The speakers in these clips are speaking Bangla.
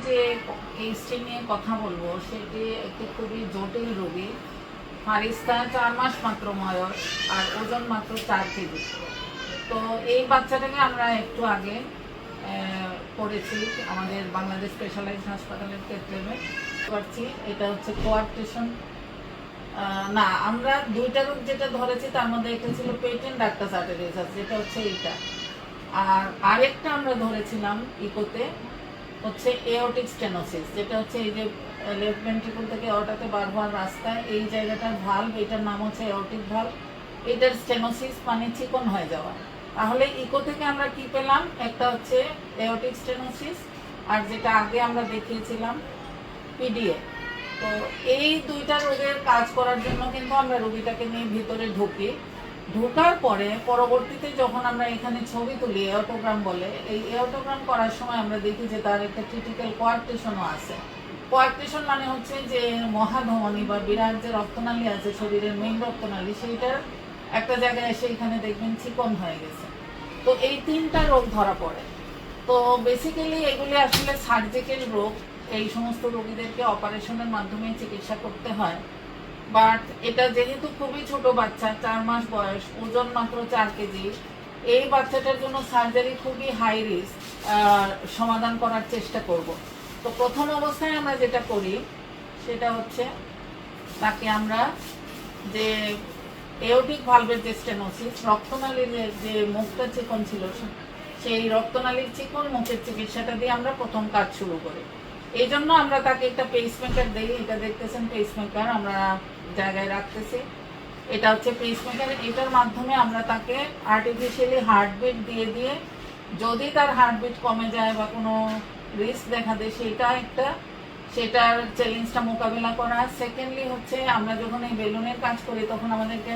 যে এই স্ট্রিং নিয়ে কথা বলবো সেটি একটি খুবই জটিল রোগী। ফারিস্তা 4 মাস মাত্র বয়স আর ওজন মাত্র 4 কেজি। তো এই বাচ্চাটাকে আমরা একটু আগে করেছি আমাদের বাংলাদেশ স্পেশালাইজড হাসপাতালের ক্ষেত্রে করছি। এটা হচ্ছে কোয়ার্টেশন। না, আমরা দুইটা রোগ যেটা ধরেছি তার মধ্যে একটা ছিল পেটেন্ট ডাক্তার সার্টিফিকেট, যেটা হচ্ছে এইটা। আর আরেকটা আমরা ধরেছিলাম ইকোতে হচ্ছে এওর্টিক স্টেনোসিস, যেটা হচ্ছে এই যে লেফট ভেন্ট্রিকল থেকে এওর্টাতে বার হওয়ার রাস্তায় এই জায়গাটার ভালভ, এটার নাম হচ্ছে এওর্টিক ভালভ। এটার স্টেনোসিস মানে চিকন হয়ে যাওয়া। তাহলে ইকো থেকে আমরা কি পেলাম? একটা হচ্ছে এওর্টিক স্টেনোসিস, আর যেটা আগে আমরা দেখিয়েছিলাম পিডিএ। তো এই দুইটা রোগের কাজ করার জন্য কিন্তু আমরা রোগীটাকে নিয়ে ভিতরে ঢোকার পরে পরবর্তীতে যখন আমরা এখানে ছবি তুলি, এওটোগ্রাম বলে, এই এওটোগ্রাম করার সময় আমরা দেখি যে তার একটা ক্রিটিক্যাল কোয়ার্টেশনও আছে। কোয়ার্টেশন মানে হচ্ছে যে মহাধমনী বা বিরাট যে রক্তনালী আছে শরীরের মেইন রক্তনালী, সেইটার একটা জায়গায় এসে এখানে দেখবেন চিকন হয়ে গেছে। তো এই 3টা রোগ ধরা পড়ে। তো বেসিক্যালি এগুলি আসলে সার্জিক্যাল রোগ। এই সমস্ত রোগীদেরকে অপারেশনের মাধ্যমে চিকিৎসা করতে হয়। বাট এটা যেহেতু খুবই ছোট বাচ্চা, 4 মাস বয়স, ওজন মাত্র 4 কেজি, এই বাচ্চাটার জন্য সার্জারি খুবই হাই রিস্ক। সমাধান করার চেষ্টা করব। তো প্রথম অবস্থায় আমরা যেটা করি সেটা হচ্ছে তাকে আমরা যে এওটিক ভালভের যে স্টেনোসিস, রক্তনালীর যে মুখটা চিকন ছিল, সেই রক্তনালীর চিকন মুখের চিকিৎসাটা দিয়ে আমরা প্রথম কাজ শুরু করি। এই জন্য আমরা তাকে একটা পেসমেকার দিই। এটা দেখতেছেন পেসমেকার আমরা জায়গায় রাখতেছি। এটা হচ্ছে পেসমেকার। এটার মাধ্যমে আমরা তাকে আর্টিফিশিয়ালি হার্টবিট দিয়ে যদি তার হার্টবিট কমে যায় বা কোনো রিস্ক দেখা দেয় সেটার চ্যালেঞ্জটা মোকাবেলা করা। সেকেন্ডলি হচ্ছে আমরা যখন এই বেলুনের কাজ করি তখন আমাদেরকে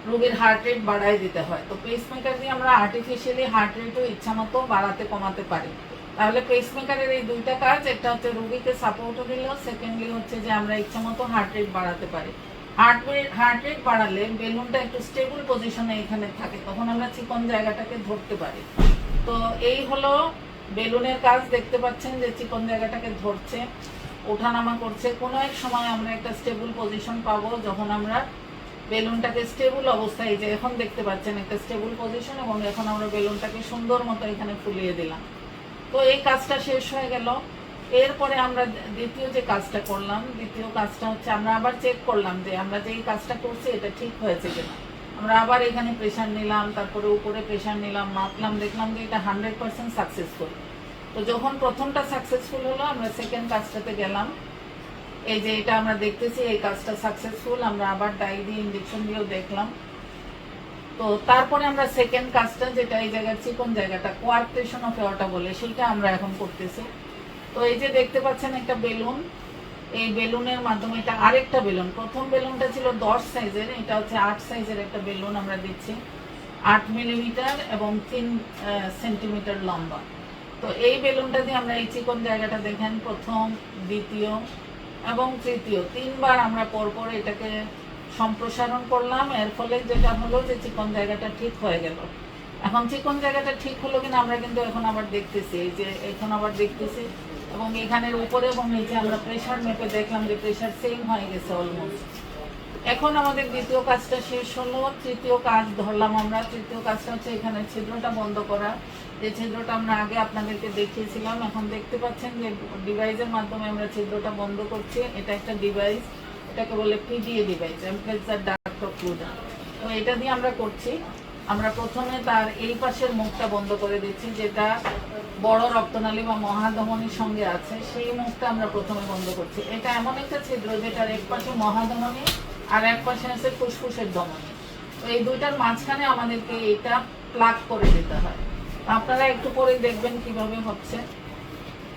রোগীর হার্ট রেট বাড়ায় দিতে হয়। তো পেসমেকার দিয়ে আমরা আর্টিফিশিয়ালি হার্ট রেটও ইচ্ছামতো বাড়াতে কমাতে পারি। তাহলে পেসমেকারের এই দুইটা কাজ, একটা হচ্ছে রোগীকে সাপোর্টও দিল, সেকেন্ডলি হচ্ছে যে আমরা ইচ্ছামতো হার্ট রেট বাড়াতে পারি। হার্ট রেট বাড়ালে বেলুনটা একটু স্টেবল পজিশনে এখানে থাকে, তখন আমরা চিকন জায়গাটাকে ধরতে পারি। তো এই হলো বেলুনের কাজ। দেখতে পাচ্ছেন যে চিকন জায়গাটাকে ধরছে, ওঠানামা করছে। কোনো এক সময় আমরা একটা স্টেবল পজিশন পাবো যখন আমরা বেলুনটাকে স্টেবল অবস্থায়, যে এখন দেখতে পাচ্ছেন একটা স্টেবল পজিশন, এবং এখন আমরা বেলুনটাকে সুন্দর মতো এখানে ফুলিয়ে দিলাম। তো এই কাজটা শেষ হয়ে গেল। এরপরে আমরা দ্বিতীয় যে কাজটা করলাম, দ্বিতীয় কাজটা হচ্ছে আমরা আবার চেক করলাম যে আমরা যে এই কাজটা করছি এটা ঠিক হয়েছে কিনা। আমরা আবার এখানে প্রেশার নিলাম, তারপরে উপরে প্রেশার নিলাম, মাপলাম, দেখলাম যে এটা 100% সাকসেসফুল। তো যখন প্রথমটা সাকসেসফুল হলো, আমরা সেকেন্ড কাজটাতে গেলাম। এই যে এটা আমরা দেখতেছি এই কাজটা সাকসেসফুল। আমরা আবার ডাই দিয়ে ইঞ্জেকশন দিয়েও দেখলাম। তো তারপরে আমরা সেকেন্ড কাজটা, যেটা এই জায়গার চিকন জায়গাটা কোয়ার্টেশন অফ এওর্টা বলে, সেটা আমরা এখন করতেছি। তো এই যে দেখতে পাচ্ছেন একটা বেলুন, এই বেলুনের মাধ্যমে, এটা আরেকটা বেলুন, প্রথম বেলুনটা ছিল 10 সাইজের, এটা হচ্ছে 8 সাইজের একটা বেলুন আমরা দিচ্ছি, 8 মিলিমিটার এবং 3 সেন্টিমিটার লম্বা। তো এই বেলুনটা দিয়ে আমরা এই চিকন জায়গাটা দেখেন প্রথম, দ্বিতীয় এবং তৃতীয় 3বার আমরা পরপর এটাকে সম্প্রসারণ করলাম। এর ফলে যেটা হলো যে চিকন জায়গাটা ঠিক হয়ে গেল। এখন চিকন জায়গাটা ঠিক হলো কিনা আমরা কিন্তু এখন আবার দেখতেছি, এই যে এখন আবার দেখতেছি, এবং এখানের উপরে এবং নিচে আমরা প্রেশার মেপে দেখলাম যে প্রেশার সেম হয়ে গেছে অলমোস্ট। এখন আমাদের দ্বিতীয় কাজটা শেষ হলো, তৃতীয় কাজ ধরলাম আমরা। তৃতীয় কাজটা হচ্ছে এখানে ছিদ্রটা বন্ধ করা, যে ছিদ্রটা আমরা আগে আপনাদেরকে দেখিয়েছিলাম। এখন দেখতে পাচ্ছেন যে ডিভাইসের মাধ্যমে আমরা ছিদ্রটা বন্ধ করছি। এটা একটা ডিভাইস, এটাকে বলে পিডিএ ডিভাইস, এমপ্রেসার ডাক্ট অক্লুডার। তো এটা দিয়ে আমরা করছি। আমরা প্রথমে তার এই পাশের মুখটা বন্ধ করে দিচ্ছি, যেটা বড় রক্তনালী বা মহাধমনীর সঙ্গে আছে, সেই মুখটা আমরা প্রথমে বন্ধ করছি। এটা এমন একটা ছিদ্র যেটার এক পাশে মহাধমনী আর এক পাশে আছে ফুসফুসের ধমনী। তো এই দুইটার মাঝখানে আমাদেরকে এটা প্লাগ করে দিতে হয়। আপনারা একটু পরে দেখবেন কিভাবে হচ্ছে।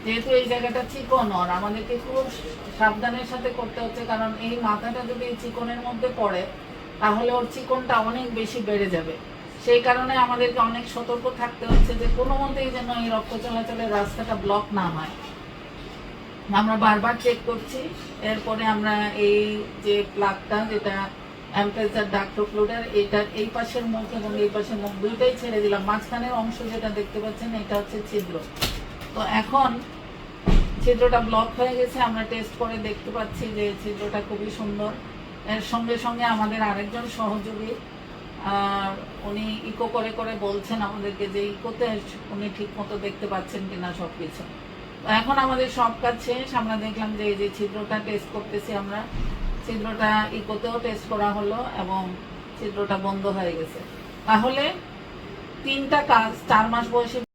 যেহেতু এই জায়গাটা চিকন, আমাদেরকে খুব সাবধানের সাথে করতে হচ্ছে, কারণ এই মাথাটা যদি এই চিকনের মধ্যে পড়ে তাহলে ওর চিকনটা অনেক বেশি বেড়ে যাবে। সেই কারণে আমাদেরকে অনেক সতর্ক থাকতে হচ্ছে যে কোনো মতেই যেন এই রক্ত চলাচলের রাস্তাটা ব্লক না হয়। আমরা বারবার চেক করছি। এরপরে আমরা এই যে প্লাগটা, যেটা এমপ্রেসার ডাক্ট অক্লুডার, এটার এই পাশের মুখ এবং এই পাশের মুখ দুইটাই ছেড়ে দিলাম। মাঝখানের অংশ যেটা দেখতে পাচ্ছেন এটা হচ্ছে ছিদ্র। তো এখন ছিদ্রটা ব্লক হয়ে গেছে। আমরা টেস্ট করে দেখতে পাচ্ছি যে ছিদ্রটা খুবই সুন্দর। এর সঙ্গে সঙ্গে আমাদের আরেকজন সহযোগী উনি ইকো করে করে বলছেন আমাদেরকে যে ইকোতে উনি ঠিক মতো দেখতে পাচ্ছেন কিনা সবকিছু। এখন আমাদের সব কাজ শেষ। আমরা দেখলাম যে এই যে ছিদ্রটা টেস্ট করতেছি আমরা, ছিদ্রটা ইকোতেও টেস্ট করা হলো এবং ছিদ্রটা বন্ধ হয়ে গেছে। তাহলে 3টা কাজ 4 মাস বয়সী